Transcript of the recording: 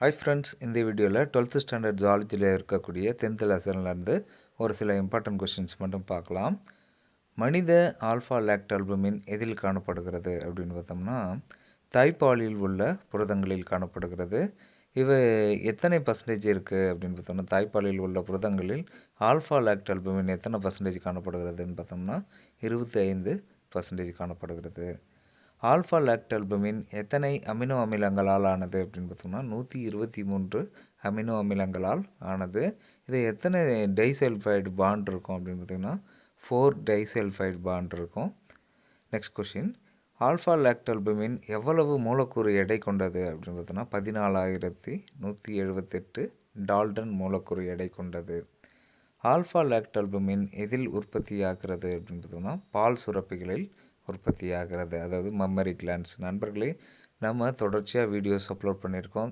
Hi friends, இந்த வீடியோவில் 12th standard ஜுவாலஜியில் இருக்கக்கூடிய 10th லெசன்லேருந்து ஒரு சில இம்பார்ட்டன்ட் கொஷின்ஸ் மட்டும் பார்க்கலாம். மனித ஆல்ஃபா லாக்டால்புமின் எதில் காணப்படுகிறது அப்படின்னு பார்த்தோம்னா தாய்ப்பாலில் உள்ள புரதங்களில் காணப்படுகிறது. இவை எத்தனை பர்சன்டேஜ் இருக்குது அப்படின்னு பார்த்தோம்னா தாய்ப்பாலில் உள்ள புரதங்களில் ஆல்ஃபா லாக்டால்புமின் எத்தனை பர்சன்டேஜ் காணப்படுகிறதுன்னு பார்த்தோம்னா 25% காணப்படுகிறது. ஆல்ஃபா லாக்டால்புமின் எத்தனை அமினோ அமிலங்களால் ஆனது அப்படின்னு பார்த்தோம்னா 123 அமினோ அமிலங்களால் ஆனது. இது எத்தனை டைசல்ஃபைடு பாண்ட் இருக்கும் அப்படின்னு பார்த்தீங்கன்னா 4 டைசல்ஃபைடு பாண்ட் இருக்கும். நெக்ஸ்ட் கொஷின், ஆல்ஃபா லாக்டால்புமின் எவ்வளவு மூலக்கூறு எடை கொண்டது அப்படின்னு பார்த்தோம்னா 14,178 டால்டன் மூலக்கூறு எடை கொண்டது. ஆல்ஃபா லாக்டால்புமின் எதில் உற்பத்தியாகிறது அப்படின்னு பார்த்தோம்னா பால் சுரப்பிகளில் உற்பத்தியாகிறது, அதாவது மம்மரி கிளான்ஸ். நண்பர்களே, நம்ம தொடர்ச்சியாக வீடியோஸ் அப்லோட் பண்ணியிருக்கோம்.